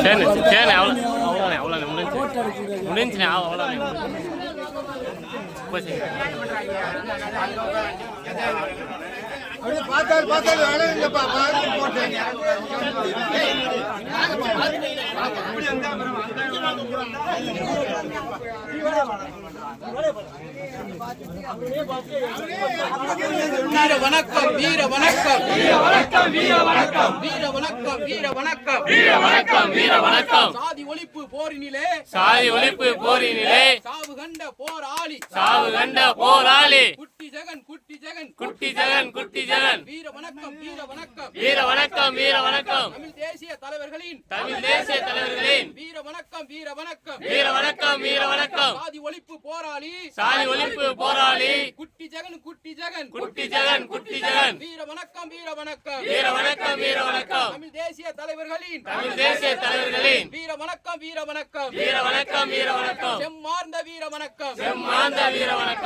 சரி அவ்வளோண்ணே அவ்வளோண்ணே முடிஞ்சுண்ணே அவ்வளோண்ணே வீர வணக்கம் வீர வணக்கம் வீர வணக்கம் வீர வணக்கம் வீர வணக்கம் வீர வணக்கம் வீர வணக்கம் வீர வணக்கம் சாதி ஒழிப்பு போரினிலே சாதி ஒழிப்பு போரினிலே சாவு கண்ட போராளி சாவு கண்ட போராளி குட்டி ஜெகன் குட்டி ஜெகன் குட்டி ஜெகன் குட்டி ஜெகன் வீர வணக்கம் வீர வணக்கம் வீர வணக்கம் வீர வணக்கம் தமிழ் தேசிய தலைவர்களின் வீர வணக்கம் வீர வணக்கம் வீர வணக்கம் வீர வணக்கம் சாதி ஒழிப்பு போராளி சாதி ஒழிப்பு போராளி குட்டி ஜெகன் குட்டி ஜெகன் குட்டி ஜெகன் குட்டி ஜெகன் வீர வணக்கம் வீர வணக்கம் வீர வணக்கம் வீர வணக்கம் தமிழ் தேசிய தலைவர்களின் வீர வணக்கம் வீர வணக்கம் வீர வணக்கம் வீர வணக்கம் வீர வணக்கம் செம்மார்ந்த வீர வணக்கம் செம்மாந்த வீர வணக்கம்